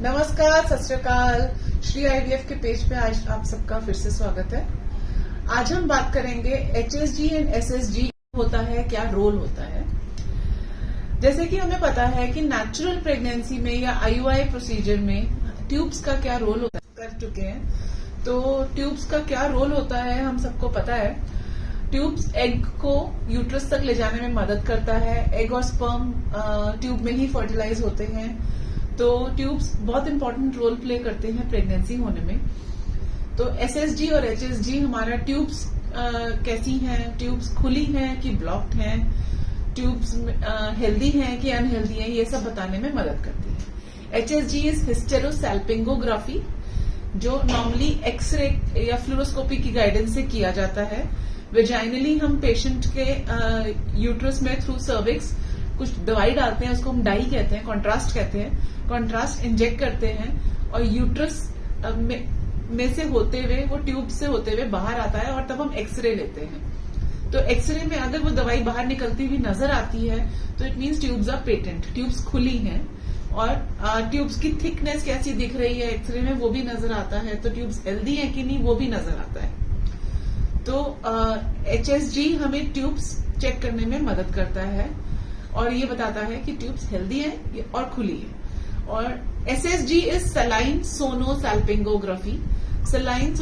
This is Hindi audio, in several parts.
नमस्कार, सत श्री अकाल। श्री आईवीएफ के पेज पे आज आप सबका फिर से स्वागत है। आज हम बात करेंगे एचएसजी एंड एसएसजी होता है, क्या रोल होता है। जैसे कि हमें पता है कि नेचुरल प्रेगनेंसी में या आईयूआई प्रोसीजर में ट्यूब्स का क्या रोल होता है, कर चुके हैं। तो ट्यूब्स का क्या रोल होता है हम सबको पता है। ट्यूब्स एग को यूट्रस तक ले जाने में मदद करता है। एग और स्पर्म ट्यूब में ही फर्टिलाइज होते हैं। तो ट्यूब्स बहुत इंपॉर्टेंट रोल प्ले करते हैं प्रेगनेंसी होने में। तो एसएसजी और एचएसजी हमारा ट्यूब्स कैसी हैं, ट्यूब्स खुली हैं कि ब्लॉक्ड हैं, ट्यूब्स हेल्दी हैं कि अनहेल्दी हैं, ये सब बताने में मदद करती है। एचएसजी इज हिस्टेरोसैल्पिंगोग्राफी, जो नॉर्मली एक्सरे या फ्लोरोस्कोपी की गाइडेंस से किया जाता है। वेजाइनली हम पेशेंट के यूट्रस में थ्रू सर्विक्स कुछ दवाई डालते हैं, उसको हम डाई कहते हैं, कॉन्ट्रास्ट कहते हैं। कॉन्ट्रास्ट इंजेक्ट करते हैं और यूट्रस में से होते हुए, वो ट्यूब से होते हुए बाहर आता है और तब हम एक्सरे लेते हैं। तो एक्सरे में अगर वो दवाई बाहर निकलती हुई नजर आती है तो it means tubes are patent, tubes खुली हैं। और ट्यूब्स की थिकनेस कैसी दिख रही है एक्सरे में वो भी नजर आता है। तो ट्यूब्स हेल्दी है कि नहीं वो भी नजर आता है। तो एचएसजी हमें ट्यूब्स चेक करने में मदद करता है और ये बताता है कि ट्यूब्स हेल्दी है और खुली है। और एसएसजी इज सलाइन सोनोसैल्पिंगोग्राफी। सलाइन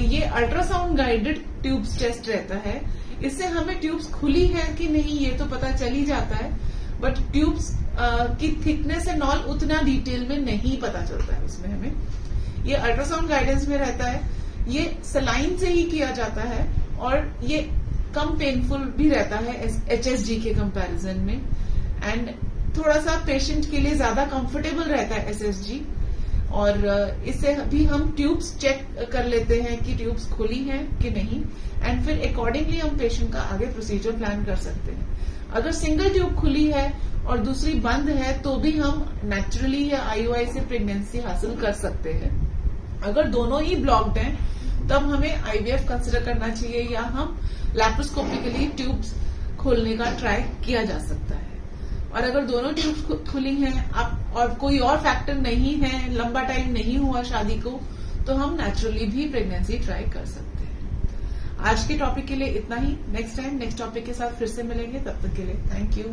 ये अल्ट्रासाउंड गाइडेड ट्यूब्स टेस्ट रहता है। इससे हमें ट्यूब्स खुली है कि नहीं ये तो पता चल ही जाता है, बट ट्यूब्स की थिकनेस एंड ऑल उतना डिटेल में नहीं पता चलता है उसमें हमें। ये अल्ट्रासाउंड गाइडेंस में रहता है। ये सलाइन से ही किया जाता है और ये कम पेनफुल भी रहता है एचएसजी के कंपैरिजन में। एंड थोड़ा सा पेशेंट के लिए ज्यादा कंफर्टेबल रहता है एसएसजी। और इससे भी हम ट्यूब्स चेक कर लेते हैं कि ट्यूब्स खुली हैं कि नहीं, एंड फिर अकॉर्डिंगली हम पेशेंट का आगे प्रोसीजर प्लान कर सकते हैं। अगर सिंगल ट्यूब खुली है और दूसरी बंद है तो भी हम नेचुरली या आईयूआई से प्रेगनेंसी हासिल कर सकते हैं। अगर दोनों ही ब्लॉक्ड हैं तब हमें आईवीएफ कंसिडर करना चाहिए, या हम लैप्रोस्कोपिकली ट्यूब्स खोलने का ट्राई किया जा सकता है। और अगर दोनों ट्यूब्स खुली हैं और कोई और फैक्टर नहीं है, लंबा टाइम नहीं हुआ शादी को, तो हम नेचुरली भी प्रेगनेंसी ट्राई कर सकते हैं। आज के टॉपिक के लिए इतना ही। नेक्स्ट टाइम नेक्स्ट टॉपिक के साथ फिर से मिलेंगे, तब तक के लिए थैंक यू।